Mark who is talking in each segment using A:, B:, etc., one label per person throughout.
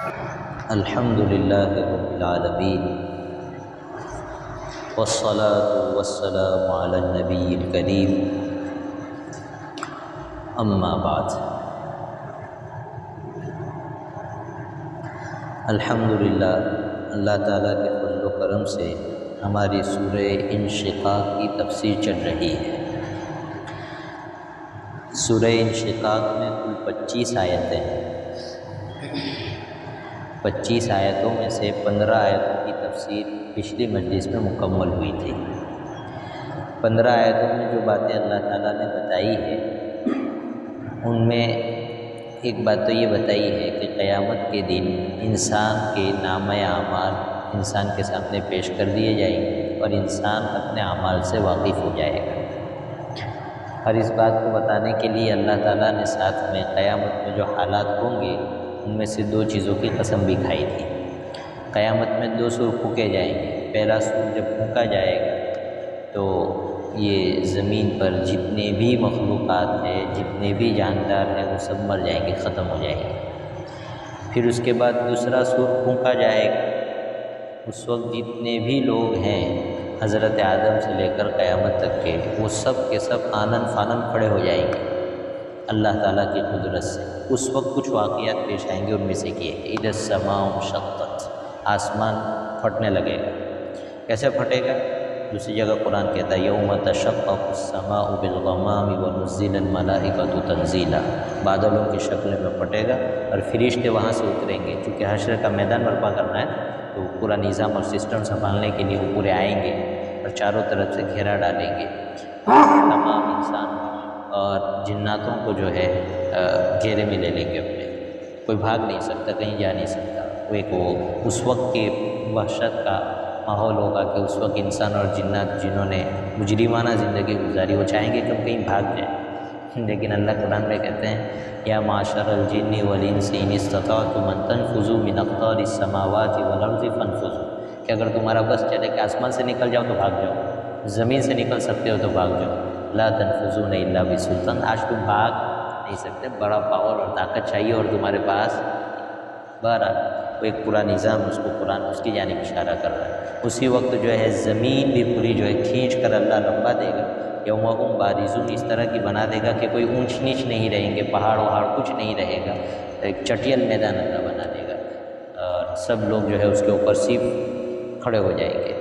A: الحمد لله رب العالمين والصلاة والسلام على النبي الكريم اما بعد۔ الحمدللہ اللہ تعالیٰ کے فضل و کرم سے ہماری سورہ انشقاق کی تفسیر چل رہی ہے۔ سورہ انشقاق میں کل 25 آیتیں ہیں۔ 25 آیتوں میں سے 15 آیتوں کی تفسیر پچھلی مجلس میں مکمل ہوئی تھی۔ 15 آیتوں میں جو باتیں اللہ تعالیٰ نے بتائی ہے ان میں ایک بات تو یہ بتائی ہے کہ قیامت کے دن انسان کے نامہ اعمال انسان کے سامنے پیش کر دیے جائیں گے اور انسان اپنے اعمال سے واقف ہو جائے گا۔ اور اس بات کو بتانے کے لیے اللہ تعالیٰ نے ساتھ میں قیامت میں جو حالات ہوں گے ان میں سے 2 چیزوں کی قسم بھی کھائی تھی۔ قیامت میں 2 سور پھونکے جائیں گے۔ پہلا سور جب پھونکا جائے گا تو یہ زمین پر جتنے بھی مخلوقات ہیں، جتنے بھی جاندار ہیں، وہ سب مر جائیں گے، ختم ہو جائیں گے۔ پھر اس کے بعد دوسرا سور پھونکا جائے گا۔ اس وقت جتنے بھی لوگ ہیں حضرت آدم سے لے کر قیامت تک کے، وہ سب کے سب آنن فانن کھڑے ہو جائیں گے اللہ تعالیٰ کی قدرت سے۔ اس وقت کچھ واقعات پیش آئیں گے، ان میں سے کہ اذا السماء انشقت، آسمان پھٹنے لگے گا۔ کیسے پھٹے گا؟ دوسری جگہ قرآن کہتا ہے یوم تشقق السماء بالغمام ونزل الملائکۃ تنزیلا، بادلوں کی شکل میں پھٹے گا اور فرشتے وہاں سے اتریں گے۔ چونکہ حشر کا میدان برپا کرنا ہے تو پورا نظام اور سسٹم سنبھالنے کے لیے وہ پورے آئیں گے اور چاروں طرف سے گھیرا ڈالیں گے۔ تمام انسان اور جناتوں کو جو ہے گھیرے میں لے لیں گے اپنے، کوئی بھاگ نہیں سکتا، کہیں جا نہیں سکتا۔ وہ اس وقت کے وحشت کا ماحول ہوگا کہ اس وقت انسان اور جنات جنہوں نے مجرمانہ زندگی گزاری وہ چاہیں گے کہ ہم کہیں بھاگ جائیں، لیکن اللہ قرآن میں کہتے ہیں یا معاشر الجن والانس ان استطعتم ان تنفذوا من اقطار السماوات والارض فانفذوا، کہ اگر تمہارا بس چلے کہ آسمان سے نکل جاؤ تو بھاگ جاؤ، زمین سے نکل سکتے ہو تو بھاگ جاؤ، لا تنفذون الا بسلطان، آج تم بھاگ نہیں سکتے، بڑا پاور اور طاقت چاہیے اور تمہارے پاس بہرحال وہ ایک پورا نظام، اس کو قرآن اس کی جانب اشارہ کر رہا ہے۔ اسی وقت جو ہے زمین بھی پوری جو ہے کھینچ کر اللہ لمبا دے گا، یومہم بارزون، اس طرح کی بنا دے گا کہ کوئی اونچ نیچ نہیں رہیں گے، پہاڑ وہاڑ کچھ نہیں رہے گا، ایک چٹیل میدان اللہ بنا دے گا اور سب لوگ جو ہے اس کے اوپر صرف کھڑے ہو جائیں گے،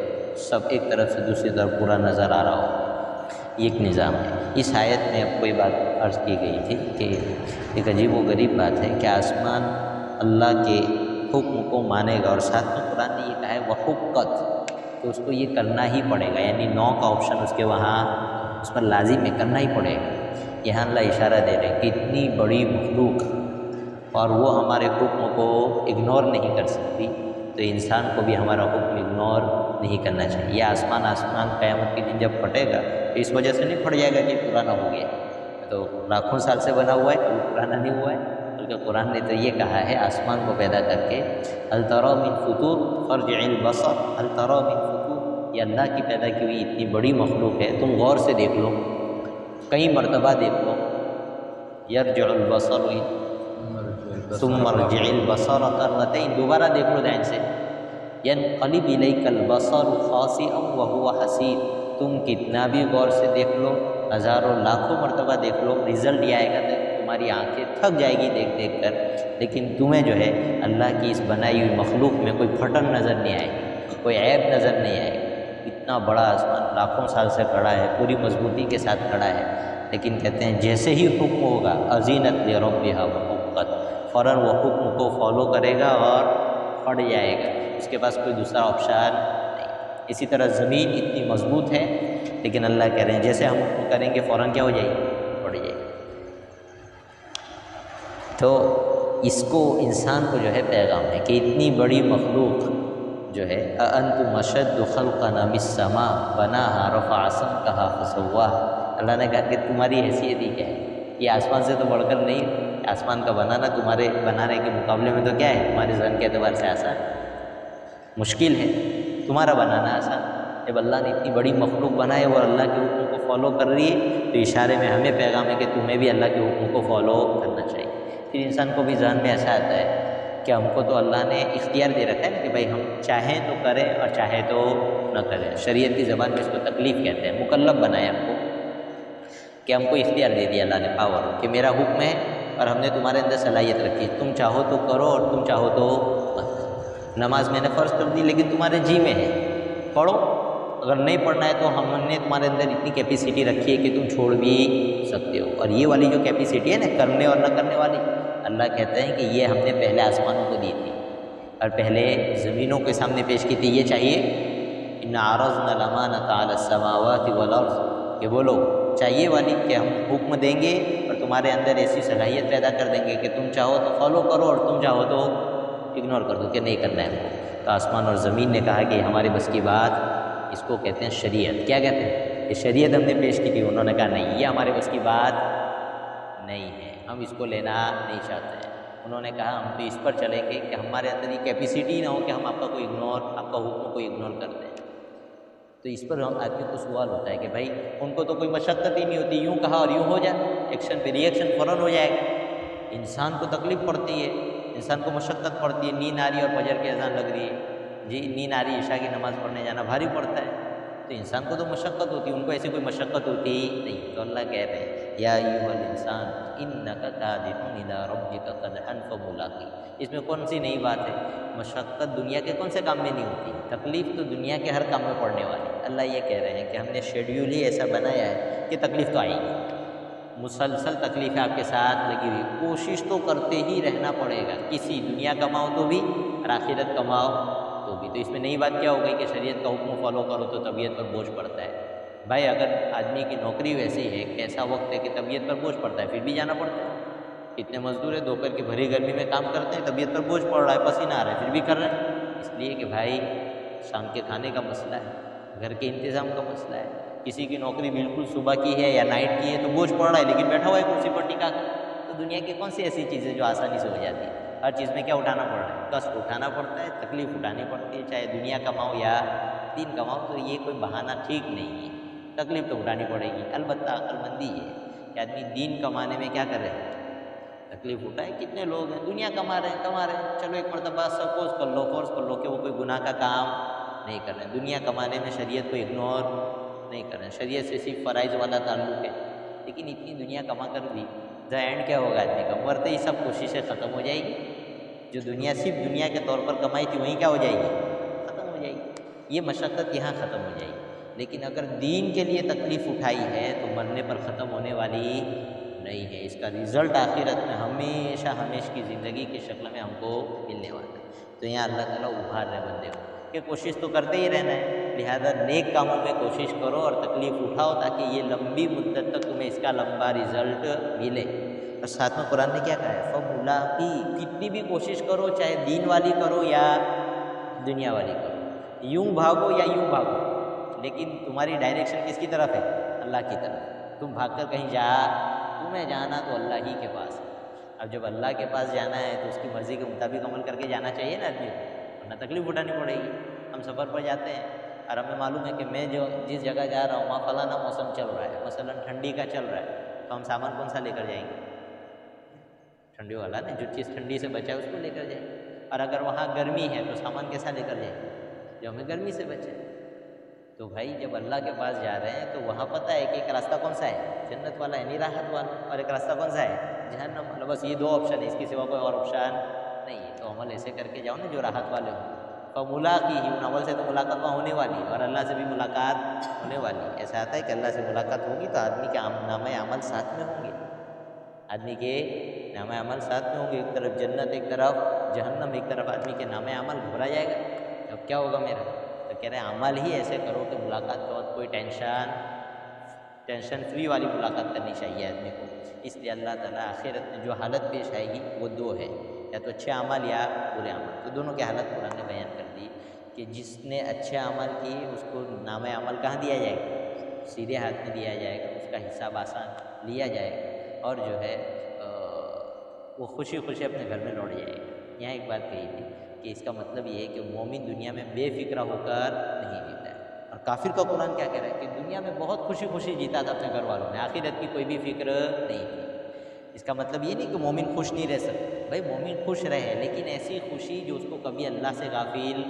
A: سب ایک طرف سے دوسری طرف پورا نظر آ رہا ہو۔ یہ ایک نظام ہے۔ اس آیت میں اب کوئی بات عرض کی گئی تھی کہ ایک عجیب و غریب بات ہے کہ آسمان اللہ کے حکم کو مانے گا اور ساتھ میں قرآن نے یہ کہا ہے وحقت، تو اس کو یہ کرنا ہی پڑے گا، یعنی 9 کا آپشن اس کے وہاں اس پر لازم ہے، کرنا ہی پڑے گا۔ یہاں اللہ اشارہ دے رہے ہیں کہ اتنی بڑی مخلوق اور وہ ہمارے حکم کو اگنور نہیں کر سکتی، تو انسان کو بھی ہمارا حکم اگنور نہیں کرنا چاہیے۔ یہ آسمان قیامت کے دن جب پھٹے گا تو اس وجہ سے نہیں پھٹ جائے گا کہ پرانا ہو گیا، تو لاکھوں سال سے بنا ہوا ہے تو پرانا نہیں ہوا ہے، بلکہ قرآن نے تو یہ کہا ہے آسمان کو پیدا کر کے هل ترى من فطور فارجع البصر هل ترى من فطور، یہ اللہ کی پیدا کی ہوئی اتنی بڑی مخلوق ہے، تم غور سے دیکھ لو، کئی مرتبہ دیکھ لو، یرجع البصر ثم ارجع البصر کرتین، دوبارہ دیکھ لو دائیں سے، ینقلب الیک البصر خاسئا وهو حسیر، تم کتنا بھی غور سے دیکھ لو، ہزاروں لاکھوں مرتبہ دیکھ لو، رزلٹ یہ آئے گا تو تمہاری آنکھیں تھک جائے گی دیکھ دیکھ کر، لیکن تمہیں جو ہے اللہ کی اس بنائی ہوئی مخلوق میں کوئی پھٹن نظر نہیں آئے گی، کوئی عیب نظر نہیں آئے گی۔ اتنا بڑا آسمان لاکھوں سال سے کھڑا ہے، پوری مضبوطی کے ساتھ کھڑا ہے، لیکن کہتے ہیں جیسے ہی حکم ہوگا اذینت لربھا وحقت، فوراً وہ حکم کو فالو کرے گا اور پھٹ جائے گا، اس کے پاس کوئی دوسرا آپشن نہیں۔ اسی طرح زمین اتنی مضبوط ہے لیکن اللہ کہہ رہے ہیں جیسے ہم حکم کریں گے فوراً کیا ہو جائے گی؟ پھٹ جائے گی۔ تو اس کو انسان کو جو ہے پیغام ہے کہ اتنی بڑی مخلوق جو ہے اَأَنْتُمْ أَشَدُّ خَلْقًا مِنَ السَّمَاءِ بَنَاهَا رَفَعَ سَمْكَهَا فَسَوَّاهَا، اللہ نے کہا کہ تمہاری حیثیت ہی کیا ہے، یہ آسمان سے تو بڑھ کر نہیں، آسمان کا بنانا تمہارے بنانے کے مقابلے میں تو کیا ہے، تمہارے ذہن کے اعتبار سے آسان مشکل ہے، تمہارا بنانا آسان۔ جب اللہ نے اتنی بڑی مخلوق بنائے اور اللہ کے حکم کو فالو کر رہی ہے تو اشارے میں ہمیں پیغام ہے کہ تمہیں بھی اللہ کے حکم کو فالو کرنا چاہیے۔ پھر انسان کو بھی ذہن میں ایسا آتا ہے کہ ہم کو تو اللہ نے اختیار دے رکھا ہے نا کہ بھائی ہم چاہیں تو کریں اور چاہیں تو نہ کریں. شریعت کی زبان میں اس کو تکلیف کہتے ہیں. مکلف بنایا ہم کو کہ ہم کو اختیار دے دیا اللہ نے، پاور، کہ میرا حکم ہے اور ہم نے تمہارے اندر صلاحیت رکھی، تم چاہو تو کرو اور تم چاہو تو مت. نماز میں نے فرض کر دی لیکن تمہارے جی میں ہے، پڑھو. اگر نہیں پڑھنا ہے تو ہم نے تمہارے اندر اتنی کیپیسٹی رکھی ہے کہ تم چھوڑ بھی سکتے ہو. اور یہ والی جو کیپیسٹی ہے نا کرنے اور نہ کرنے والی، اللہ کہتے ہیں کہ یہ ہم نے پہلے آسمانوں کو دی تھی اور پہلے زمینوں کے سامنے پیش کی تھی. یہ چاہیے ان عرضنا الامانۃ علی السماوات والارض، کہ بولو چاہیے والی کہ ہم حکم دیں گے اور تمہارے اندر ایسی صلاحیت پیدا کر دیں گے کہ تم چاہو تو فالو کرو اور تم چاہو تو اگنور کر دو کہ نہیں کرنا ہے ہم کو. تو آسمان اور زمین نے کہا کہ ہمارے بس کی بات، اس کو کہتے ہیں شریعت. کیا کہتے ہیں؟ کہ شریعت ہم نے پیش کی تھی. انہوں نے کہا نہیں، یہ ہمارے بس کی بات نہیں ہے، ہم اس کو لینا نہیں چاہتے ہیں. انہوں نے کہا ہم تو اس پر چلیں گے کہ ہمارے اندر یہ کیپیسٹی نہ ہو کہ ہم آپ کا کوئی اگنور، آپ کا حکم کو اگنور کر دیں. تو اس پر ہم آدمی کو سوال ہوتا ہے کہ بھائی ان کو تو کوئی مشقت ہی نہیں ہوتی، یوں کہا اور یوں ہو جائے، ایکشن پہ ری ایکشن فوراً ہو جائے گا. انسان کو تکلیف پڑتی ہے، انسان کو مشقت پڑتی ہے. نیند آ رہی ہے اور فجر کی اذان لگ رہی ہے، جی نیند آ رہی ہے، عشاء کی نماز پڑھنے جانا بھاری پڑتا ہے. تو انسان کو تو مشقت ہوتی ہے، ان کو ایسی کوئی مشقت ہوتی نہیں. تو اللہ کہہ رہے ہیں یا ایھا الانسان انک کادح الی ربک قدحا فملاقی. اس میں کون سی نئی بات ہے؟ مشقت دنیا کے کون سے کام میں نہیں ہوتی، تکلیف تو دنیا کے ہر کام میں پڑنے والی. اللہ یہ کہہ رہے ہیں کہ ہم نے شیڈیول ہی ایسا بنایا ہے کہ تکلیف تو آئے گی، مسلسل تکلیفیں آپ کے ساتھ لگی ہوئی. کوشش تو کرتے ہی رہنا پڑے گا، کسی دنیا کماؤ تو بھی اور آخرت کماؤ تو بھی. تو اس میں نئی بات کیا ہو گئی کہ شریعت کا حکم فالو کرو تو طبیعت پر بوجھ پڑتا ہے. بھائی اگر آدمی کی نوکری ویسی ہے کہ ایسا وقت ہے کہ طبیعت پر بوجھ پڑتا ہے پھر بھی جانا پڑتا ہے. اتنے مزدور ہیں دوپہر کی بھری گرمی میں کام کرتے ہیں، طبیعت پر بوجھ پڑ رہا ہے، پسینہ آ رہا ہے، پھر بھی کر رہے ہیں. اس لیے کہ بھائی شام کے کھانے کا مسئلہ ہے، گھر کے انتظام کا مسئلہ ہے. کسی کی نوکری بالکل صبح کی ہے یا نائٹ کی ہے تو بوجھ پڑ رہا ہے لیکن بیٹھا ہوا ہے کرسی پر ٹکا کر. تو دنیا کی کون سی ایسی چیزیں جو آسانی سے ہو جاتی ہے؟ ہر چیز میں کیا اٹھانا پڑ رہا ہے؟ کشٹ اٹھانا پڑتا ہے، تکلیف اٹھانی پڑتی ہے، چاہے دنیا کماؤ یا دین کماؤ. تو یہ کوئی بہانہ ٹھیک نہیں ہے، تکلیف تو اٹھانی پڑے گی. البتہ عقل مندی ہے کہ آدمی دین کمانے میں کیا کرے، تکلیف اٹھائے. کتنے لوگ ہیں دنیا کما رہے ہیں، چلو ایک مرتبہ سپوز کر لو، فورس کر لو کہ وہ کوئی گناہ کا کام نہیں کر رہے ہیں، دنیا کمانے میں شریعت کو اگنور نہیں کر رہے ہیں، شریعت سے صرف فرائض والا تعلق ہے. لیکن اتنی دنیا کما کر بھی دا اینڈ کیا ہوگا آدمی کا؟ مرتے ہی سب کوششیں ختم ہو جائے گی. جو دنیا صرف دنیا کے طور پر کمائی تھی وہیں کیا ہو جائے گی؟ ختم ہو جائے گی. یہ مشقت یہاں ختم ہو جائے گی. لیکن اگر دین کے لیے تکلیف اٹھائی ہے تو مرنے پر ختم ہونے والی نہیں ہے. اس کا رزلٹ آخرت میں ہمیشہ کی زندگی کی شکل میں ہم کو ملنے والا ہے. تو یہاں اللہ تعالیٰ ابھار رہے بندے کو کہ کوشش تو کرتے ہی رہنا ہے، لہذا نیک کاموں میں کوشش کرو اور تکلیف اٹھاؤ تاکہ یہ لمبی مدت تک تمہیں اس کا لمبا رزلٹ ملے. اور ساتھ میں قرآن نے کیا کہا ہے؟ فملاقی. کتنی بھی کوشش کرو، چاہے دین والی کرو یا دنیا والی کرو، یوں بھاگو یا یوں بھاگو، لیکن تمہاری ڈائریکشن کس کی طرف ہے؟ اللہ کی طرف. تم بھاگ کر کہیں جا، تمہیں جانا تو اللہ ہی کے پاس ہے. اب جب اللہ کے پاس جانا ہے تو اس کی مرضی کے مطابق عمل کر کے جانا چاہیے نا آدمی کو، ورنہ تکلیف اٹھانی پڑے گی. ہم سفر پر جاتے ہیں اور ہمیں معلوم ہے کہ میں جس جگہ جا رہا ہوں وہاں فلانا موسم چل رہا ہے، مثلا ٹھنڈی کا چل رہا ہے، تو ہم سامان کون سا لے کر جائیں گے؟ ٹھنڈی والا نا، جو چیز ٹھنڈی سے بچا ہے اس کو لے کر جائیں گے. اور اگر وہاں گرمی ہے تو سامان کیسا لے کر جائیں گے؟ جو ہمیں گرمی سے بچے. تو بھائی جب اللہ کے پاس جا رہے ہیں تو وہاں پتہ ہے کہ ایک راستہ کون سا ہے؟ جنت والا ہے، راحت والا، اور ایک راستہ کون سا ہے؟ جہنم والا. بس یہ دو آپشن ہے، اس کے سوا کوئی اور آپشن نہیں ہے. تو عمل ایسے کر کے جاؤ نا جو راحت والے ہوں. فملاقی ہی، ان عمل سے تو ملاقات وہاں ہونے والی ہے اور اللہ سے بھی ملاقات ہونے والی ہے. ایسا آتا ہے کہ اللہ سے ملاقات ہوگی تو آدمی کے نامہ عمل ساتھ میں ہوں گے، آدمی کے نامہ عمل ساتھ میں ہوں گے. ایک طرف جنت، ایک طرف جہنم، ایک طرف آدمی کے نامہ عمل. گھبرا جائے گا اب کیا ہوگا میرا؟ تو کہہ رہے ہیں عمل ہی ایسے کرو کہ ملاقات کے وقت کوئی ٹینشن فری والی ملاقات کرنی چاہیے آدمی کو. اس لیے اللہ تعالیٰ آخرت میں جو حالت پیش آئے گی وہ دو ہے، یا تو اچھے عمل یا برے عمل. تو دونوں کی حالت قرآن نے بیان کر دی کہ جس نے اچھے عمل کی اس کو نامہ عمل کہاں دیا جائے گا؟ سیدھے ہاتھ میں دیا جائے گا، اس کا حساب آسان لیا جائے گا اور جو ہے وہ خوشی خوشی اپنے گھر میں لوٹ جائے گا. یہاں ایک بات کہی تھی کہ اس کا مطلب یہ ہے کہ مومن دنیا میں بے فکرہ ہو کر نہیں جیتا ہے. اور کافر کا قرآن کیا کہہ رہا ہے کہ دنیا میں بہت خوشی خوشی جیتا تھا اپنے گھر والوں میں، آخرت کی کوئی بھی فکر نہیں تھی. اس کا مطلب یہ نہیں کہ مومن خوش نہیں رہ سکتا، بھائی مومن خوش رہے لیکن ایسی خوشی جو اس کو کبھی اللہ سے غافل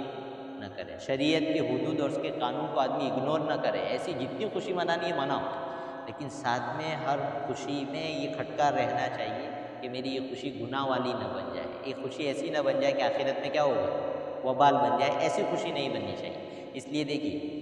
A: نہ کرے، شریعت کی حدود اور اس کے قانون کو آدمی اگنور نہ کرے، ایسی جتنی خوشی منانی ہے مناؤ، لیکن ساتھ میں ہر خوشی میں یہ کھٹکا رہنا چاہیے کہ میری یہ خوشی گناہ والی نہ بن جائے، یہ خوشی ایسی نہ بن جائے کہ آخرت میں کیا ہوگا، وبال بن جائے، ایسی خوشی نہیں بننی چاہیے۔ اس لیے دیکھیے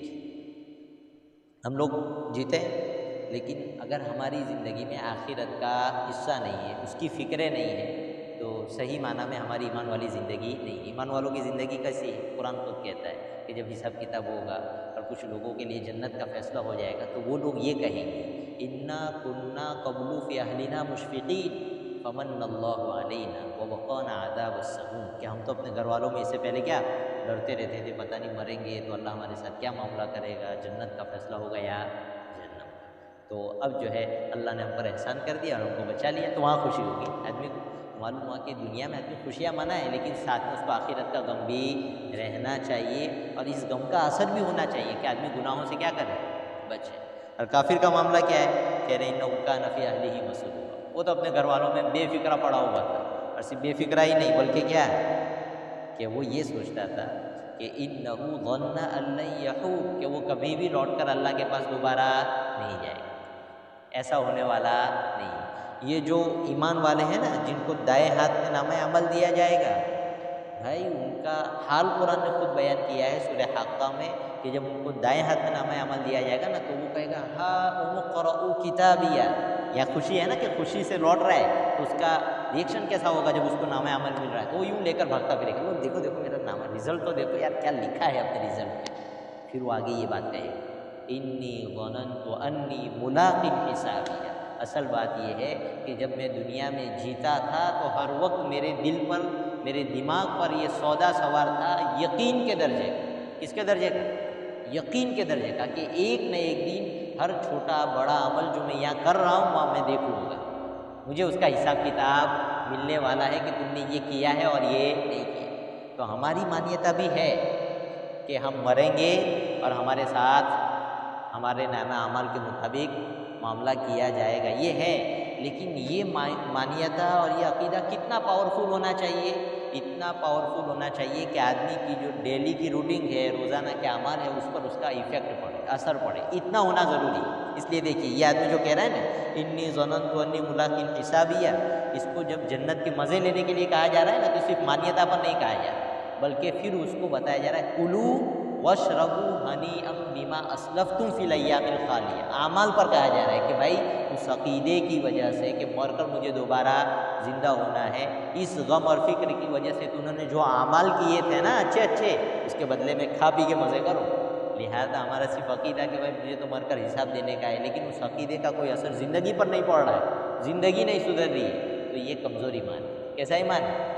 A: ہم لوگ جیتے ہیں لیکن اگر ہماری زندگی میں آخرت کا حصہ نہیں ہے، اس کی فکریں نہیں ہے، تو صحیح معنی میں ہماری ایمان والی زندگی نہیں ہے۔ ایمان والوں کی زندگی کیسی ہے؟ قرآن خود کہتا ہے کہ جب حساب کتاب ہوگا اور کچھ لوگوں کے لیے جنت کا فیصلہ ہو جائے گا تو وہ لوگ یہ کہیں گے انا کنا قبل فی اہلنا مشفقین فمن اللہ علینا ووقانا عذاب السموم، کہ ہم تو اپنے گھر والوں میں اس سے پہلے کیا ڈرتے رہتے تھے، پتہ نہیں مریں گے تو اللہ ہمارے ساتھ کیا معاملہ کرے گا، جنت کا فیصلہ ہوگا یا جہنم کا۔ تو اب جو ہے اللہ نے ہم پر احسان کر دیا اور ہم کو بچا لیا، تو وہاں خوشی ہوگی۔ آدمی کو معلوم ہوا کہ دنیا میں آدمی خوشیاں منائے لیکن ساتھ میں اس کو آخرت کا غم بھی رہنا چاہیے، اور اس غم کا اثر بھی ہونا چاہیے کہ آدمی گناہوں سے کیا کرے، بچے۔ اور کافر کا معاملہ کیا ہے؟ کہہ رہے انہ کان فی اہلہ مسرورا، وہ تو اپنے گھر والوں میں بے فکرہ پڑا ہوا تھا، اور صرف بے فکرہ ہی نہیں بلکہ کیا ہے کہ وہ یہ سوچتا تھا کہ انہ ظن ان لن یحور، کہ وہ کبھی بھی لوٹ کر اللہ کے پاس دوبارہ نہیں جائے گا، ایسا ہونے والا نہیں۔ یہ جو ایمان والے ہیں نا جن کو دائیں ہاتھ میں نامہ عمل دیا جائے گا، بھائی ان کا حال قرآن نے خود بیان کیا ہے سورہ حاقہ میں کہ جب ان کو دائیں ہاتھ میں نامہ عمل دیا جائے گا نا تو وہ کہے گا ہا اقرؤ کتابیہ، یا خوشی ہے نا کہ خوشی سے لوٹ رہا ہے تو اس کا ریئیکشن کیسا ہوگا جب اس کو نامہ عمل مل رہا ہے، تو وہ یوں لے کر بھاگتا پھرے گا، لوگ دیکھو دیکھو میرا نامہ رزلٹ تو دیکھو یار کیا لکھا ہے اپنے رزلٹ میں۔ پھر وہ آگے یہ بات کہے انی ظننت انی ملاق حسابیہ، اصل بات یہ ہے کہ جب میں دنیا میں جیتا تھا تو ہر وقت میرے دل پر، میرے دماغ پر یہ سودا سوار تھا یقین کے درجے کا۔ کس کے درجے کا؟ یقین کے درجے کا، کہ ایک نہ ایک دن ہر چھوٹا بڑا عمل جو میں یہاں کر رہا ہوں وہاں میں دیکھوں گا، مجھے اس کا حساب کتاب ملنے والا ہے کہ تم نے یہ کیا ہے اور یہ نہیں کیا۔ تو ہماری مانیتا بھی ہے کہ ہم مریں گے اور ہمارے ساتھ ہمارے نامہ اعمال کے مطابق معاملہ کیا جائے گا، یہ ہے، لیکن یہ مانیتا اور یہ عقیدہ کتنا پاورفل ہونا چاہیے، اتنا پاورفل ہونا چاہیے کہ آدمی کی جو ڈیلی کی روٹنگ ہے، روزانہ کے اعمال ہے، اس پر اس کا ایفیکٹ پڑے، اثر پڑے، اتنا ہونا ضروری ہے۔ اس لیے دیکھیے یہ آدمی جو کہہ رہا ہے نا انی ظننت انی ملاق حسابیہ، اس کو جب جنت کے مزے لینے کے لیے کہا جا رہا ہے نا تو صرف مانیتا پر نہیں کہا جا رہا، بلکہ پھر اس کو بتایا جا رہا ہے کلو واشربوا ہنیئا بما اسلفتم فی الایام الخالیہ، اعمال پر کہا جا رہا ہے کہ بھائی اس عقیدے کی وجہ سے کہ مر کر مجھے دوبارہ زندہ ہونا ہے، اس غم اور فکر کی وجہ سے انہوں نے جو اعمال کیے تھے نا اچھے اچھے، اس کے بدلے میں کھا پی کے مزے کرو۔ لہذا ہمارا صرف عقیدہ کہ بھائی مجھے تو مر کر حساب دینے کا ہے، لیکن اس عقیدے کا کوئی اثر زندگی پر نہیں پڑ رہا ہے، زندگی نہیں سدھر رہی ہے، تو یہ کمزور ایمان ہے۔ کیسا ایمان ہے؟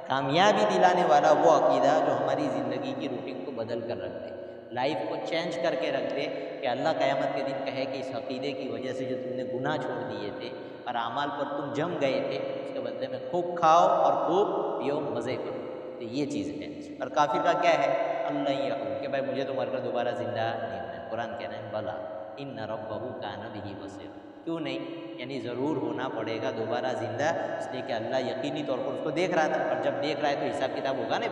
A: کامیابی دلانے والا وہ عقیدہ جو ہماری زندگی کی روٹین کو بدل کر رکھ دے، لائف کو چینج کر کے رکھ دے، کہ اللہ قیامت کے دن کہے کہ اس عقیدے کی وجہ سے جو تم نے گناہ چھوڑ دیے تھے اور اعمال پر تم جم گئے تھے، اس کے بدلے میں خوب کھاؤ اور خوب پیو، مزے کرو۔ تو یہ چیز ہے۔ اور کافر کا کیا ہے؟ اللہ یقول، کہ بھائی مجھے تو مر کر دوبارہ زندہ نہیں ہونا ہے۔ قرآن کہنا ہے بلا ان ربہ کان بہ بصیر، کیوں نہیں، یعنی ضرور ہونا پڑے گا دوبارہ زندہ، اس لیے کہ اللہ یقینی طور پر اس کو دیکھ رہا تھا، اور جب دیکھ رہا ہے تو حساب کتاب ہوگا نا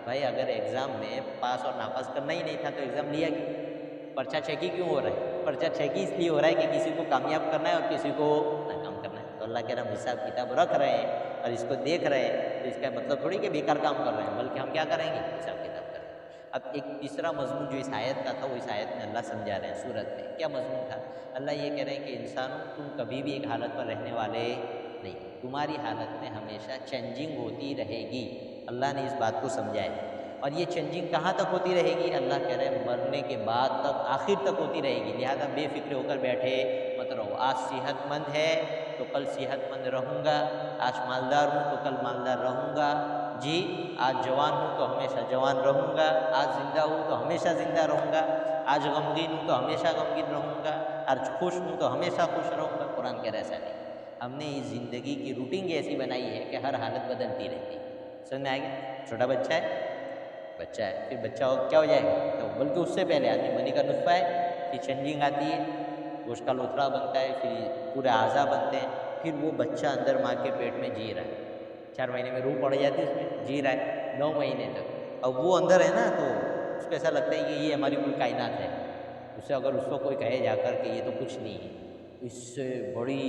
A: بھائی اگر ایگزام میں پاس اور ناپاس کرنا ہی نہیں تھا تو ایگزام لیا کیوں؟ پرچہ چیکی کیوں ہو رہا ہے؟ پرچہ چیکی اس لیے ہو رہا ہے کہ کسی کو کامیاب کرنا ہے اور کسی کو ناکام کرنا ہے۔ تو اللہ کہہ رہا ہم حساب کتاب رکھ رہے ہیں اور اس کو دیکھ رہے ہیں، تو اس کا مطلب تھوڑی کہ بیکار کام کر رہے ہیں، بلکہ ہم کیا کریں گے؟ حساب کتاب کریں گے۔ اب ایک تیسرا مضمون جو اس آیت کا تھا وہ اس آیت میں اللہ سمجھا رہے ہیں سورت میں، کیا مضمون تھا؟ اللہ یہ کہہ رہے ہیں کہ انسانوں تم کبھی بھی ایک حالت پر رہنے والے نہیں، تمہاری حالت میں ہمیشہ چینجنگ ہوتی رہے گی۔ اللہ نے اس بات کو سمجھایا، اور یہ چینجنگ کہاں تک ہوتی رہے گی؟ اللہ کہہ رہے ہیں مرنے کے بعد تک، آخر تک ہوتی رہے گی۔ لہذا بے فکر ہو کر بیٹھے مت رہو، آج صحت مند ہے تو کل صحت مند رہوں گا، آج مالدار ہوں تو کل مالدار رہوں گا، جی آج جوان ہوں تو ہمیشہ جوان رہوں گا، آج زندہ ہوں تو ہمیشہ زندہ رہوں گا، آج غمگین ہوں تو ہمیشہ غمگین رہوں گا، آج خوش ہوں تو ہمیشہ خوش رہوں گا۔ قرآن کہہ رہا ایسا نہیں، ہم نے اس زندگی کی روٹین ایسی بنائی ہے کہ ہر حالت بدلتی رہتی ہے۔ سمجھ میں آئے گا؟ چھوٹا بچہ ہے، بچہ ہے، پھر بچہ کیا ہو جائے گا؟ تو بلکہ اس سے پہلے آدمی منی کا نطفہ ہے، پھر چینجنگ آتی ہے، گوشت کا لوتھڑا بنتا ہے، پھر پورے اعضاء بنتے ہیں، پھر وہ بچہ اندر ماں کے پیٹ میں جی رہا ہے، 4 مہینے میں روح پڑ جاتی ہے اس میں، جی رہا ہے 9 مہینے تک. اب وہ اندر ہے نا تو اس کو ایسا لگتا ہے کہ یہ ہماری کل کائنات ہے. اسے اگر اس کو کوئی کہے جا کر کہ یہ تو کچھ نہیں ہے، اس سے بڑی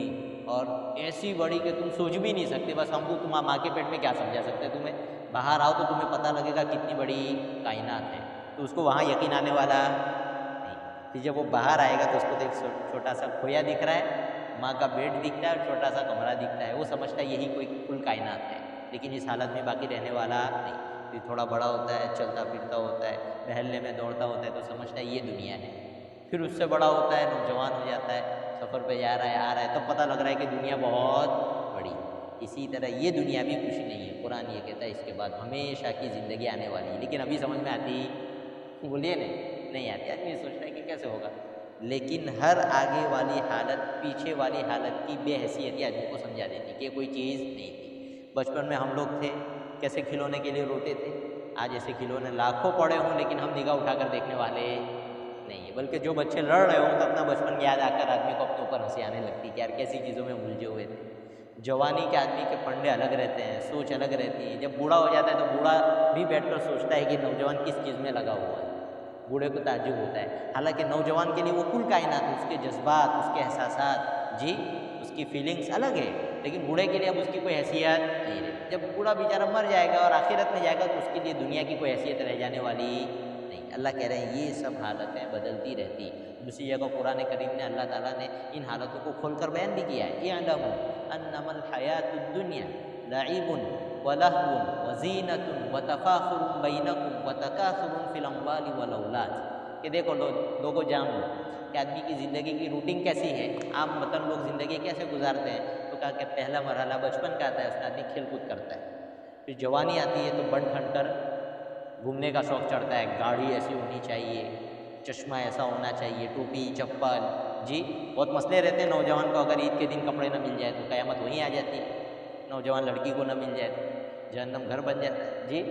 A: اور ایسی بڑی کہ تم سوچ بھی نہیں سکتے، بس ہم کو تم ماں کے پیٹ میں کیا سمجھا سکتے ہیں، تمہیں باہر آؤ تو تمہیں پتہ لگے گا کتنی بڑی کائنات ہے، تو اس کو وہاں یقین آنے والا نہیں. پھر جب وہ باہر آئے گا تو اس کو تو ایک چھوٹا سا کھویا دکھ رہا ہے، ماں کا بیڈ دکھتا ہے اور چھوٹا سا کمرہ دکھتا ہے، وہ سمجھتا ہے یہی کوئی کل کائنات ہے، لیکن اس حالت میں باقی رہنے والا نہیں. پھر تھوڑا بڑا ہوتا ہے، چلتا پھرتا ہوتا ہے، ٹہلنے میں دوڑتا ہوتا ہے، تو سمجھتا ہے یہ دنیا ہے. پھر اس سے بڑا ہوتا ہے، نوجوان ہو جاتا ہے، سفر پہ جا رہا ہے، آ رہا ہے، تب پتہ لگ رہا ہے کہ دنیا بہت بڑی. اسی طرح یہ دنیا بھی کچھ نہیں ہے. قرآن یہ کہتا ہے اس کے بعد ہمیشہ کی زندگی آنے والی ہے، لیکن ابھی سمجھ میں آتی بولیے نہیں آتی. آدمی سوچتا ہے کہ کیسے ہوگا، لیکن ہر آگے والی حالت پیچھے والی حالت کی بے حیثیتی آدمی کو سمجھا دیتی کہ کوئی چیز نہیں تھی. بچپن میں ہم لوگ تھے کیسے کھلونے کے لیے روتے تھے، آج ایسے کھلونے لاکھوں پڑے ہوں لیکن ہم نگاہ اٹھا کر دیکھنے والے نہیں ہے. بلکہ جو بچے لڑ رہے ہوں تو اپنا بچپن یاد آ کر آدمی کو اپنے اوپر ہنسی آنے لگتی کہ یار کیسی چیزوں میں الجھے ہوئے تھے. جوانی کے آدمی کے پنڈے الگ رہتے ہیں، سوچ الگ رہتی ہے. جب بوڑھا ہو جاتا ہے تو بوڑھا بھی بیٹھ کر سوچتا ہے کہ نوجوان کس چیز میں لگا ہوا ہے. بوڑھے کو تعجب ہوتا ہے، حالانکہ نوجوان کے لیے وہ کل کائنات ہے، اس کے جذبات، اس کے احساسات، جی اس کی فیلنگس الگ ہے. لیکن بوڑھے کے لیے اب اس کی کوئی حیثیت نہیں رہتی. جب بوڑھا بیچارہ مر جائے گا اور آخرت میں جائے گا تو اس کے لیے دنیا کی کوئی حیثیت رہ جانے والی نہیں. اللہ کہہ رہے ہیں یہ سب حالتیں بدلتی رہتی. دوسری جگہ قرآن کریم نے اللہ تعالیٰ نے ان حالتوں کو کھول کر بیان بھی کیا ہے. اعلموا انما الحیات الدنیا لعب ولہو وزینۃ وتفاخر بینکم وتکاثر فی الاموال والاولاد. کہ دیکھو لوگوں جان لو کہ آدمی کی زندگی کی روٹین کیسی ہے، عام وطن لوگ زندگی کیسے گزارتے ہیں. تو کہا کہ پہلا مرحلہ بچپن کا آتا ہے، اس میں آدمی کھیل کود کرتا ہے. پھر جوانی آتی ہے تو بن ٹھن کر گھومنے کا شوق چڑھتا ہے، گاڑی ایسی ہونی چاہیے، چشمہ ایسا ہونا چاہیے، ٹوپی چپل، جی بہت مسئلے رہتے ہیں نوجوان کو. اگر عید کے دن کپڑے نہ مل جائے تو قیامت وہیں آ جاتی ہے. نوجوان لڑکی کو نہ مل جائے تو جہنم گھر بن جاتا ہے. جی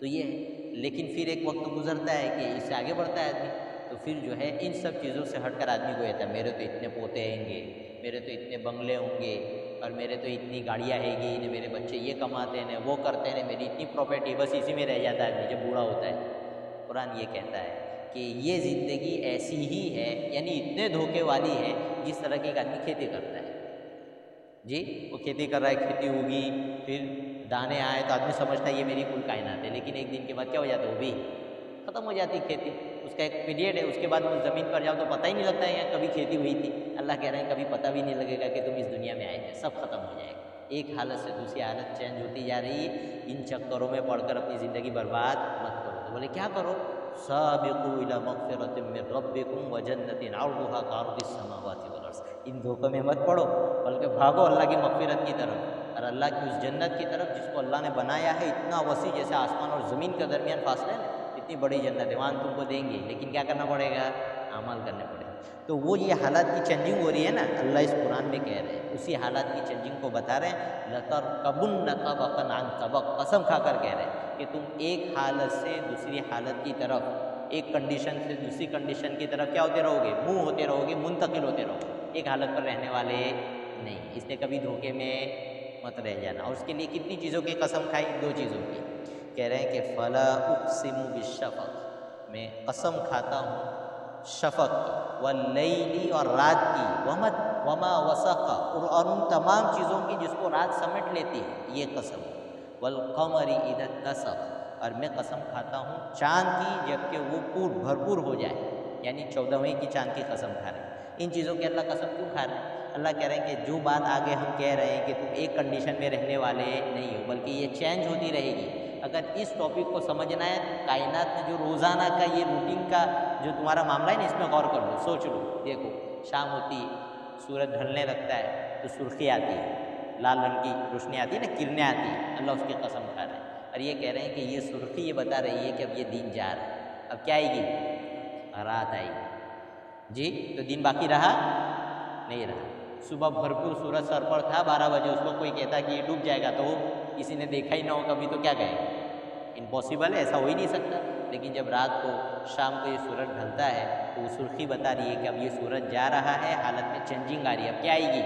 A: تو یہ ہے. لیکن پھر ایک وقت گزرتا ہے کہ اس سے آگے بڑھتا ہے آدمی، تو پھر جو ہے ان سب چیزوں سے ہٹ کر آدمی کو کہتا ہے میرے تو اتنے پوتے ہوں گے، میرے تو اتنے بنگلے ہوں گے، اور میرے تو اتنی گاڑیاں ہیں گی، میرے بچے یہ کماتے ہیں، وہ کرتے ہیں، میری اتنی پراپرٹی. بس اسی میں رہ جاتا ہے آدمی جب بوڑھا ہوتا ہے. قرآن یہ کہتا ہے کہ یہ زندگی ایسی ہی ہے، یعنی اتنے دھوکے والی ہے جس طرح کی ایک آدمی کھیتی کرتا ہے. جی وہ کھیتی کر رہا ہے، کھیتی ہوگی، پھر دانے آئے تو آدمی سمجھتا ہے یہ میری کل کائنات ہے، لیکن ایک دن کے بعد کیا ہو جاتا ہے، وہ بھی ختم ہو جاتی کھیتی. اس کا ایک پیریڈ ہے، اس کے بعد اس زمین پر جاؤ تو پتہ ہی نہیں لگتا ہے یہاں کبھی کھیتی ہوئی تھی. اللہ کہہ رہے ہیں کبھی پتہ بھی نہیں لگے گا کہ تم اس دنیا میں آئے ہیں، سب ختم ہو جائے گا. ایک حالت سے دوسری حالت چینج ہوتی جا رہی ہے. ان چکروں میں پڑھ کر اپنی زندگی برباد مت کرو. تو بولے کیا کرو، سابقوا الی مغفرۃ من ربکم وجنۃ عرضھا کعرض السماوات والارض. ان دھوکوں میں مت پڑو بلکہ بھاگو اللہ کی مغفرت کی طرف اور اللہ کی اس جنت کی طرف جس کو اللہ نے بنایا ہے اتنا وسیع جیسے آسمان اور زمین کے درمیان فاصلہ ہے، اتنی بڑی جنت ہے، وہاں تم کو دیں گے. لیکن کیا کرنا پڑے گا، عمل کرنے پڑے گا. تو وہ یہ حالات کی چینجنگ ہو رہی ہے نا، اللہ اس قرآن میں کہہ رہے ہیں، اسی حالات کی چینجنگ کو بتا رہے ہیں. لَتَرْكَبُنَّ طَبَقًا عَنْ طَبَقٍ، قسم کھا کر کہہ رہے ہیں کہ تم ایک حالت سے دوسری حالت کی طرف، ایک کنڈیشن سے دوسری کنڈیشن کی طرف کیا ہوتے رہو گے، موو ہوتے رہو گے، منتقل ہوتے رہو گے. ایک حالت پر رہنے والے نہیں. اس نے کبھی دھوکے میں مت رہ جانا. اور اس کے لیے کتنی چیزوں کی قسم کھائی، 2 چیزوں کی. کہہ رہے ہیں کہ فلا اقسم بالشفق، میں قسم کھاتا ہوں شفق کی، واللیل اور رات کی، وما وسق اور ان تمام چیزوں کی جس کو رات سمیٹ لیتی ہے، یہ قسم. والقمر اذا اتسق، اور میں قسم کھاتا ہوں چاند کی جبکہ وہ بھرپور ہو جائے، یعنی 14ویں کی چاند کی قسم کھا رہے ہیں. ان چیزوں کی اللہ قسم کیوں کھا رہے ہیں؟ اللہ کہہ رہے ہیں کہ جو بات آگے ہم کہہ رہے ہیں کہ تم ایک کنڈیشن میں رہنے والے نہیں ہو بلکہ یہ چینج ہوتی رہے گی. اگر اس ٹاپک کو سمجھنا ہے تو کائنات میں جو روزانہ کا یہ روٹین کا جو تمہارا معاملہ ہے نا، اس میں غور کر لو، سوچ لو. دیکھو شام ہوتی ہے، سورج ڈھلنے لگتا ہے تو سرخی آتی ہے، لال رنگ کی روشنی آتی ہے نا، کرنیں آتی ہیں. اللہ اس کی قسم کھا رہے ہیں اور یہ کہہ رہے ہیں کہ یہ سرخی یہ بتا رہی ہے کہ اب یہ دن جا رہا ہے. اب کیا آئے گی، رات آئے گی. جی تو دن باقی رہا نہیں رہا. صبح بھرپور سورج سر پر تھا 12 بجے، اس کو کوئی کہتا کہ یہ ڈوب جائے گا تو کسی نے دیکھا ہی نہ ہو کبھی، تو کیا کہے گا، امپاسبل ہے، ایسا ہو ہی نہیں سکتا. لیکن جب رات کو شام کو یہ سورج ڈھلتا ہے تو وہ سرخی بتا رہی ہے کہ اب یہ سورج جا رہا ہے، حالت میں چینجنگ آ رہی ہے، اب کیا آئے گی،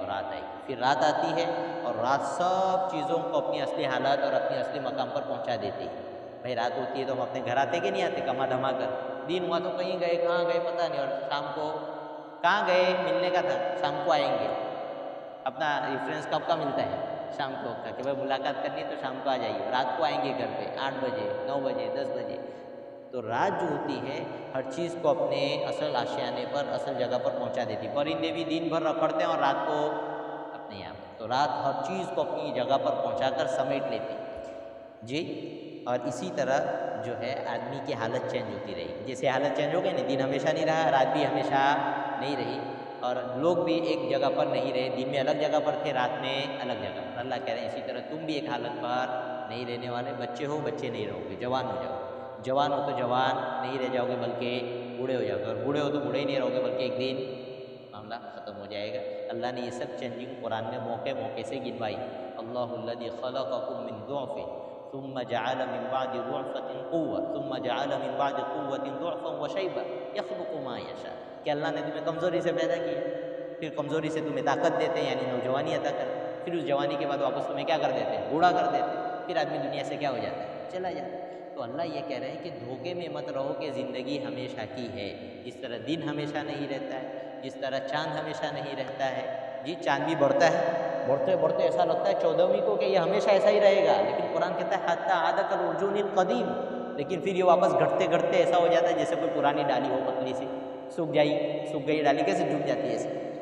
A: تو رات آئے گی، پھر رات آتی ہے اور رات سب چیزوں کو اپنی اصلی حالت اور اپنی اصلی مقام پر پہنچا دیتی ہے۔ بھائی رات ہوتی ہے تو ہم اپنے گھر آتے کہ نہیں آتے کما دھما کر، دن ہوا تو کہیں گئے، کہاں گئے پتہ نہیں، اور شام کو کہاں گئے، ملنے کا تھا شام کو آئیں گے۔ اپنا ریفرنس کب کا ملتا ہے؟ شام کو کا، کہ بھائی ملاقات کرنی ہے تو شام کو آ جائیے، رات کو آئیں گے گھر پہ 8 بجے 9 بجے 10 بجے۔ تو رات جو ہوتی ہے ہر چیز کو اپنے اصل آشیانے پر، اصل جگہ پر پہنچا دیتی۔ پرندے بھی دن بھر رکھڑتے ہیں اور رات کو اپنے یہاں پر، تو رات ہر چیز کو اپنی جگہ پر پہنچا کر سمیٹ لیتی جی۔ اور اسی طرح جو ہے آدمی کی حالت چینج ہوتی رہی، جیسے حالت چینج ہو گئی نا، دن ہمیشہ نہیں رہا، رات بھی ہمیشہ نہیں رہی، اور لوگ بھی ایک جگہ پر نہیں رہے، دن میں الگ جگہ پر تھے، رات میں الگ جگہ پر۔ اللہ کہہ رہے ہیں اسی طرح تم بھی ایک حالت پر نہیں رہنے والے، بچے ہو بچے نہیں رہو گے، جوان ہو جاؤ، جوان ہو تو جوان نہیں رہ جاؤ گے بلکہ بوڑھے ہو جاؤ گے، اور بوڑھے ہو تو بوڑھے ہی نہیں رہو گے بلکہ ایک دن معاملہ ختم ہو جائے گا۔ اللہ نے یہ سب چینجنگ قرآن میں موقع موقع سے گنوائی۔ اللہ الذی خلقکم من ضعف ثم جعل من بعد ضعف قوة ثم جعل من بعد قوة ضعفا وشیبا یخلق ما یشاء، کہ اللہ نے تمہیں کمزوری سے پیدا کیا، پھر کمزوری سے تمہیں طاقت دیتے ہیں یعنی نوجوانی عطا کرتے، پھر اس جوانی کے بعد واپس تمہیں کیا کر دیتے ہیں؟ بوڑھا کر دیتے ہیں، پھر آدمی دنیا سے کیا ہو جاتا ہے؟ چلا جاتا ہے۔ تو اللہ یہ کہہ رہے ہیں کہ دھوکے میں مت رہو کہ زندگی ہمیشہ کی ہے، جس طرح دن ہمیشہ نہیں رہتا ہے، جس طرح چاند ہمیشہ نہیں رہتا ہے جی، چاند بھی بڑھتا ہے، بڑھتے بڑھتے ایسا لگتا ہے 14ویں کو کہ یہ ہمیشہ ایسا ہی رہے گا، لیکن قرآن کہتا ہے حتی عاد کالعرجون القدیم، لیکن پھر یہ واپس گھٹتے گھٹتے ایسا ہو جاتا ہے جیسے کوئی پرانی ڈالی ہو پتلی سی، سوکھ گئی ڈالی کیسے ڈوب جاتی ہے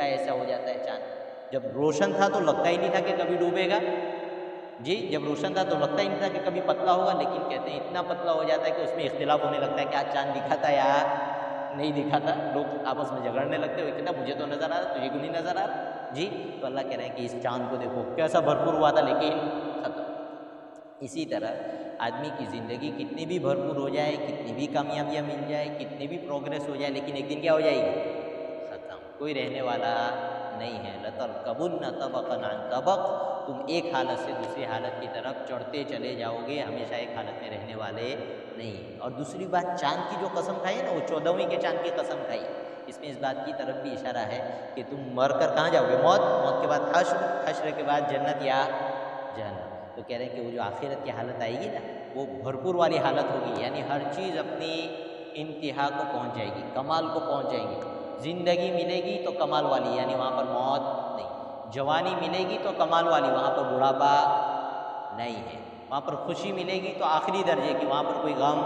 A: ایسا ہو جاتا ہے چاند۔ جب روشن تھا تو لگتا ہی نہیں تھا کہ کبھی ڈوبے گا جی، جب روشن تھا تو لگتا ہی نہیں تھا کہ کبھی پتلا ہوگا، لیکن کہتے ہیں اتنا پتلا ہو جاتا ہے کہ اس میں اختلاف ہونے لگتا ہے کہ آج چاند دکھاتا یا نہیں دکھاتا، لوگ آپس میں جھگڑنے لگتے ہوئے، کہتا مجھے تو نظر آ رہا، تجھے کیوں نہیں نظر آ رہا جی۔ تو اللہ کہہ رہے ہیں کہ اس چاند کو دیکھو کیسا بھرپور ہوا تھا لیکن ختم۔ اسی طرح آدمی کی زندگی کتنی بھی بھرپور ہو جائے، کتنی بھی کامیابیاں مل جائے، کتنی بھی پروگریس ہو جائے، لیکن ایک دن کیا ہو جائے گی؟ ختم، کوئی رہنے والا نہیں ہے۔ لَتَرْكَبُنَّ طَبَقًا عَنْ طَبَقٍ، تم ایک حالت سے دوسری حالت کی طرف چڑھتے چلے جاؤ گے، ہمیشہ ایک حالت میں رہنے والے نہیں۔ اور دوسری بات، چاند کی جو قسم کھائی ہے نا، وہ 14ویں کے چاند کی قسم کھائی، اس میں اس بات کی طرف بھی اشارہ ہے کہ تم مر کر کہاں جاؤ گے؟ موت کے بعد حشر، حشر کے بعد جنت یا جہنم۔ تو کہہ رہے ہیں کہ وہ جو آخرت کی حالت آئے گی نا، وہ بھرپور والی حالت ہوگی، یعنی ہر چیز اپنی انتہا کو پہنچ جائے گی، کمال کو پہنچ جائے گی۔ زندگی ملے گی تو کمال والی، یعنی وہاں پر موت نہیں، جوانی ملے گی تو کمال والی، وہاں پر بڑھاپا نہیں ہے، وہاں پر خوشی ملے گی تو آخری درجے کی، وہاں پر کوئی غم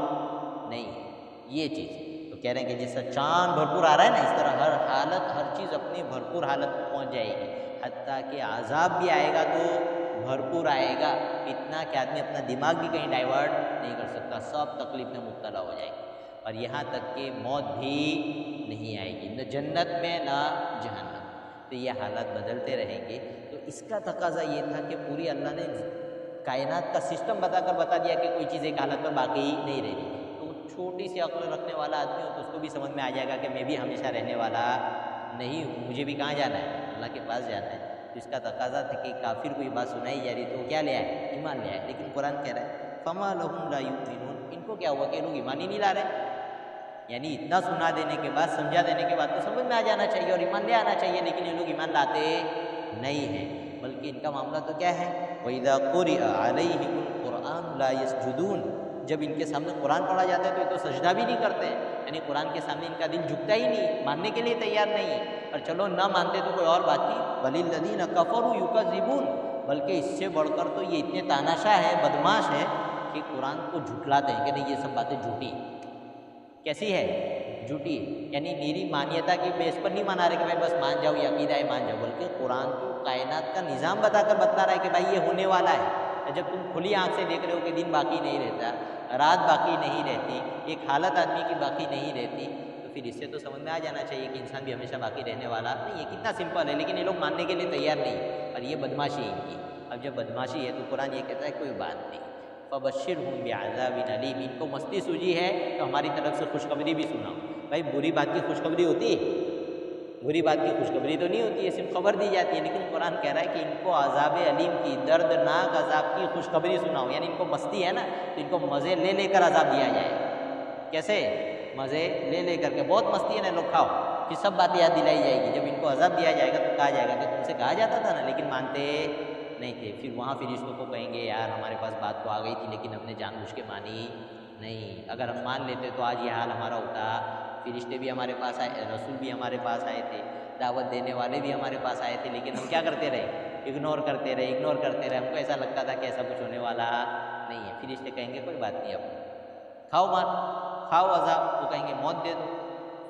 A: نہیں ہے، یہ چیز۔ تو کہہ رہے ہیں کہ جیسا چاند بھرپور آ رہا ہے نا، اس طرح ہر حالت، ہر چیز اپنی بھرپور حالت پہ پہنچ جائے گی، حتیٰ کہ عذاب بھی آئے گا تو بھرپور آئے گا، اتنا کہ آدمی اپنا دماغ بھی کہیں ڈائیورٹ نہیں کر سکتا، سب تکلیف میں مبتلا ہو جائے گا، اور یہاں تک کہ موت بھی نہیں آئے گی، نہ جنت میں نہ جہنم۔ تو یہ حالات بدلتے رہیں گے۔ تو اس کا تقاضا یہ تھا کہ پوری اللہ نے کائنات کا سسٹم بتا دیا کہ کوئی چیز ایک حالت پر باقی نہیں رہے گی، تو چھوٹی سی عقل رکھنے والا آدمی ہو تو اس کو بھی سمجھ میں آ جائے گا کہ میں بھی ہمیشہ رہنے والا نہیں ہوں، مجھے بھی کہاں جانا ہے؟ اللہ کے پاس جانا ہے۔ تو اس کا تقاضا تھا کہ کافر کو یہ بات سنائی جا رہی تو کیا لے آئے؟ ایمان لے آئے، لیکن قرآن کہہ رہا ہے فَمَا لَهُمْ لَا يُؤْمِنُونَ، ان کو کیا ہوا کہ لوگ ایمان ہی نہیں لا رہے، یعنی اتنا سنا دینے کے بعد، سمجھا دینے کے بعد تو سمجھ میں آ جانا چاہیے اور ایمان لے آنا چاہیے، لیکن یہ لوگ ایمان لاتے نہیں ہیں، بلکہ ان کا معاملہ تو کیا ہے؟ وَإِذَا قُرِئَ عَلَيْهِمُ الْقُرْآنُ لَا يَسْجُدُونَ، جب ان کے سامنے قرآن پڑھا جاتا ہے تو یہ تو سجدہ بھی نہیں کرتے ہیں، یعنی قرآن کے سامنے ان کا دل جھکتا ہی نہیں، ماننے کے لیے تیار نہیں ہے۔ اور چلو نہ مانتے تو کوئی اور بات تھی، بَلِ الَّذِينَ كَفَرُوا يُكَذِّبُونَ، بلکہ اس سے بڑھ کر تو یہ اتنے تاناشا ہے، بدماش ہے کہ قرآن کو جھٹلاتے ہیں کہ نہیں، یہ سب باتیں جھوٹی ہیں۔ کیسی ہے؟ جھوٹی ہے، یعنی میری مانیتا کی بیس پر نہیں منا رہے کہ بھائی بس مان جاؤ، یہ عقیدہ ہے مان جاؤ، بلکہ قرآن کو کائنات کا نظام بتا رہا ہے کہ بھائی یہ ہونے والا ہے۔ جب تم کھلی آنکھ سے دیکھ رہے ہو کہ دن باقی نہیں رہتا، رات باقی نہیں رہتی، ایک حالت آدمی کی باقی نہیں رہتی، تو پھر اس سے تو سمجھ میں آ جانا چاہیے کہ انسان بھی ہمیشہ باقی رہنے والا نہیں ہے۔ کتنا سمپل ہے، لیکن یہ لوگ ماننے کے لیے تیار نہیں، اور یہ بدماشی ہے ان کی۔ اب جب بدماشی ہے تو قرآن یہ کہتا ہے کوئی بات نہیں، فَبَشِّرْهُم بِعَذَابٍ أَلِيمٍ، ان کو مستی سوجی ہے تو ہماری طرف سے خوشخبری بھی سناؤ۔ بھائی بری بات کی خوشخبری ہوتی ہے؟ بری بات کی خوشخبری تو نہیں ہوتی ہے، صرف خبر دی جاتی ہے، لیکن قرآن کہہ رہا ہے کہ ان کو عذاب علیم کی، دردناک عذاب کی خوشخبری سناؤ، یعنی ان کو مستی ہے نا تو ان کو مزے لے کر عذاب دیا جائے۔ کیسے؟ مزے لے کر کے، بہت مستی ہے نا، لوگ کھاؤ پھر سب باتیں یاد دلائی جائے گی. جب ان کو عذاب دیا جائے گا تو کہا جائے گا کہ تم سے کہا جاتا تھا نا لیکن مانتے نہیں تھے. پھر وہاں فرشتوں کو کہیں گے یار ہمارے پاس بات تو آ گئی تھی لیکن ہم نے جان بوجھ کے مانی نہیں. اگر ہم مان لیتے تو آج یہ حال ہمارا ہوتا. فرشتے بھی ہمارے پاس آئے, رسول بھی ہمارے پاس آئے تھے, دعوت دینے والے بھی ہمارے پاس آئے تھے, لیکن ہم کیا کرتے رہے؟ اگنور کرتے رہے. ہم کو ایسا لگتا تھا کہ ایسا کچھ ہونے والا نہیں ہے. فرشتے کہیں گے کوئی بات نہیں, اب کھاؤ مار, کھاؤ عذاب. وہ کہیں گے موت دے دو.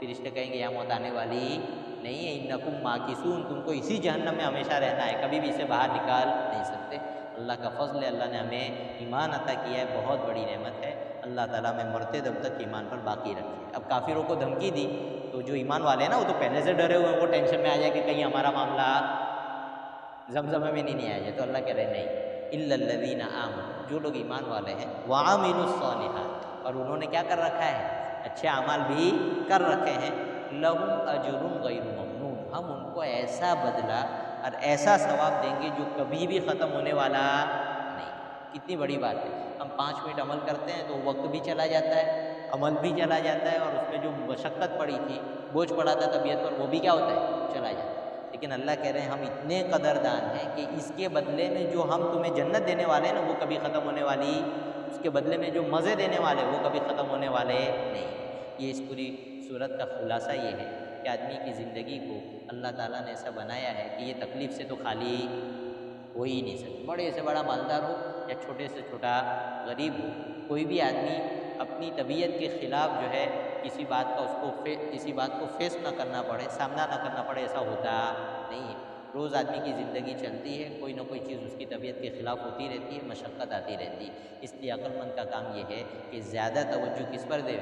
A: فرشتے کہیں گے یہ موت آنے والی نہیں ہے. انکم ماکثون, تم کو اسی جہنم میں ہمیشہ رہنا ہے, کبھی بھی اسے باہر نکال نہیں سکتے. اللہ کا فضل ہے, اللہ نے ہمیں ایمان عطا کیا ہے, بہت بڑی نعمت ہے. اللہ تعالیٰ میں مرتے دم تک ایمان پر باقی رکھے. اب کافروں کو دھمکی دی تو جو ایمان والے ہیں نا وہ تو پہلے سے ڈرے ہوئے ہیں, وہ ٹینشن میں آ جائے کہ کہیں ہمارا معاملہ زمزم میں نہیں آ جائے. تو اللہ کہہ رہے نہیں, الا الذین آمنوا, جو لوگ ایمان والے ہیں, وعملوا الصالحات, اور انہوں نے کیا کر رکھا ہے؟ اچھے اعمال بھی کر رکھے ہیں, لہم اجر غیر ممنون, ہم ان کو ایسا بدلہ اور ایسا ثواب دیں گے جو کبھی بھی ختم ہونے والا نہیں. کتنی بڑی بات ہے. ہم 5 منٹ عمل کرتے ہیں تو وقت بھی چلا جاتا ہے, عمل بھی چلا جاتا ہے, اور اس میں جو مشقت پڑی تھی, بوجھ پڑا تھا طبیعت پر, وہ بھی کیا ہوتا ہے؟ چلا جاتا ہے. لیکن اللہ کہہ رہے ہیں ہم اتنے قدردان ہیں کہ اس کے بدلے میں جو ہم تمہیں جنت دینے والے ہیں نا وہ کبھی ختم ہونے والی, اس کے بدلے میں جو مزے دینے والے وہ کبھی ختم ہونے والے نہیں. یہ اس پوری صورت کا خلاصہ یہ ہے کہ آدمی کی زندگی کو اللہ تعالیٰ نے ایسا بنایا ہے کہ یہ تکلیف سے تو خالی ہو ہی نہیں سکتا. بڑے سے بڑا مالدار ہو یا چھوٹے سے چھوٹا غریب ہو, کوئی بھی آدمی اپنی طبیعت کے خلاف جو ہے کسی بات کا اس کو کسی بات کو فیس نہ کرنا پڑے, سامنا نہ کرنا پڑے, ایسا ہوتا نہیں ہے. روز آدمی کی زندگی چلتی ہے, کوئی نہ کوئی چیز اس کی طبیعت کے خلاف ہوتی رہتی ہے, مشقت آتی رہتی ہے. اس لیے عقل مند کا کام یہ ہے کہ زیادہ توجہ کس پر دے؟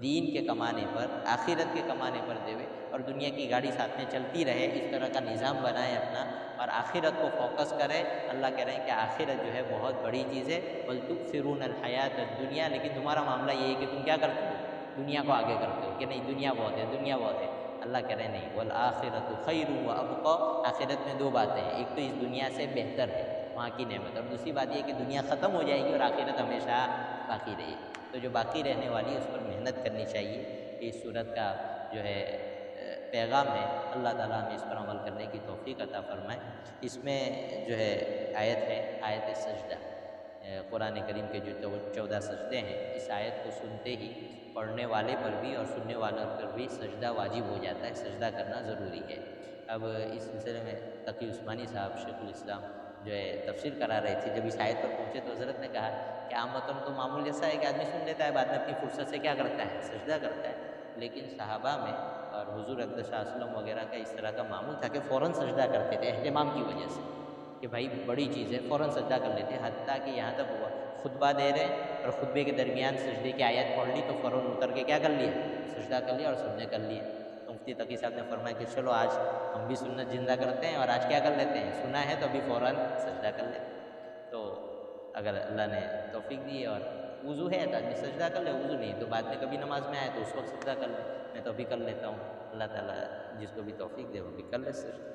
A: دین کے کمانے پر, آخرت کے کمانے پر دے, اور دنیا کی گاڑی ساتھ میں چلتی رہے. اس طرح کا نظام بنائے اپنا, اور آخرت کو فوکس کرے. اللہ کہہ رہے ہیں کہ آخرت جو ہے بہت بڑی چیز ہے. بل تؤثرون الحیات الدنیا, لیکن تمہارا معاملہ یہ ہے کہ تم کیا کرتے ہو؟ دنیا کو آگے کرتے ہو کہ نہیں دنیا بہت ہے, دنیا بہت ہے. اللہ کہہ رہے ہیں نہیں, والآخرۃ خیر وابقیٰ, آخرت میں 2 باتیں ہیں, ایک تو اس دنیا سے بہتر ہے وہاں کی نعمت, اور دوسری بات یہ کہ دنیا ختم ہو جائے گی اور آخرت ہمیشہ باقی رہے گی. تو جو باقی رہنے والی ہے اس پر محنت کرنی چاہیے. اس صورت کا جو ہے پیغام ہے. اللہ تعالیٰ ہمیں اس پر عمل کرنے کی توفیق عطا فرمائے. اس میں جو ہے آیت ہے, آیت سجدہ, قرآن کریم کے جو 14 سجدے ہیں, اس آیت کو سنتے ہی پڑھنے والے پر بھی اور سننے والے پر بھی سجدہ واجب ہو جاتا ہے, سجدہ کرنا ضروری ہے. اب اس سلسلے میں تقی عثمانی صاحب شیخ الاسلام جو ہے تفسیر کرا رہے تھے. جب اس آیت پر پہنچے تو حضرت نے کہا کہ عامتاً تو معمول ایسا ہے کہ آدمی سن لیتا ہے, بعد میں اپنی فرصت سے کیا کرتا ہے؟ سجدہ کرتا ہے. لیکن صحابہ میں اور حضور اقدس صلی اللہ علیہ وسلم وغیرہ کا اس طرح کا معمول تھا کہ فوراً سجدہ کرتے تھے, اہتمام کی وجہ سے کہ بھائی بڑی چیز ہے, فوراً سجدہ کر لیتے. حتیٰ کہ یہاں تک ہوا خطبہ دے رہے اور خطبے کے درمیان سجدے کی آیت پڑھ لی تو فوراً اتر کے کیا کر لیا؟ سجدہ کر لیا, اور سب نے کر لیا. تو مفتی تقی صاحب نے فرمایا کہ چلو آج ہم بھی سنت زندہ کرتے ہیں, اور آج کیا کر لیتے ہیں؟ سنا ہے تو ابھی فوراً سجدہ کر لیتے ہیں. تو اگر اللہ نے توفیق دی اور وضو ہے تو آدمی سجدہ کر لے, وضو نہیں تو بعد میں کبھی نماز میں آئے تو اس وقت سجدہ کر لے. میں تو ابھی کر لیتا ہوں, اللہ تعالیٰ جس کو بھی توفیق دے وہ بھی کر لے سجدہ.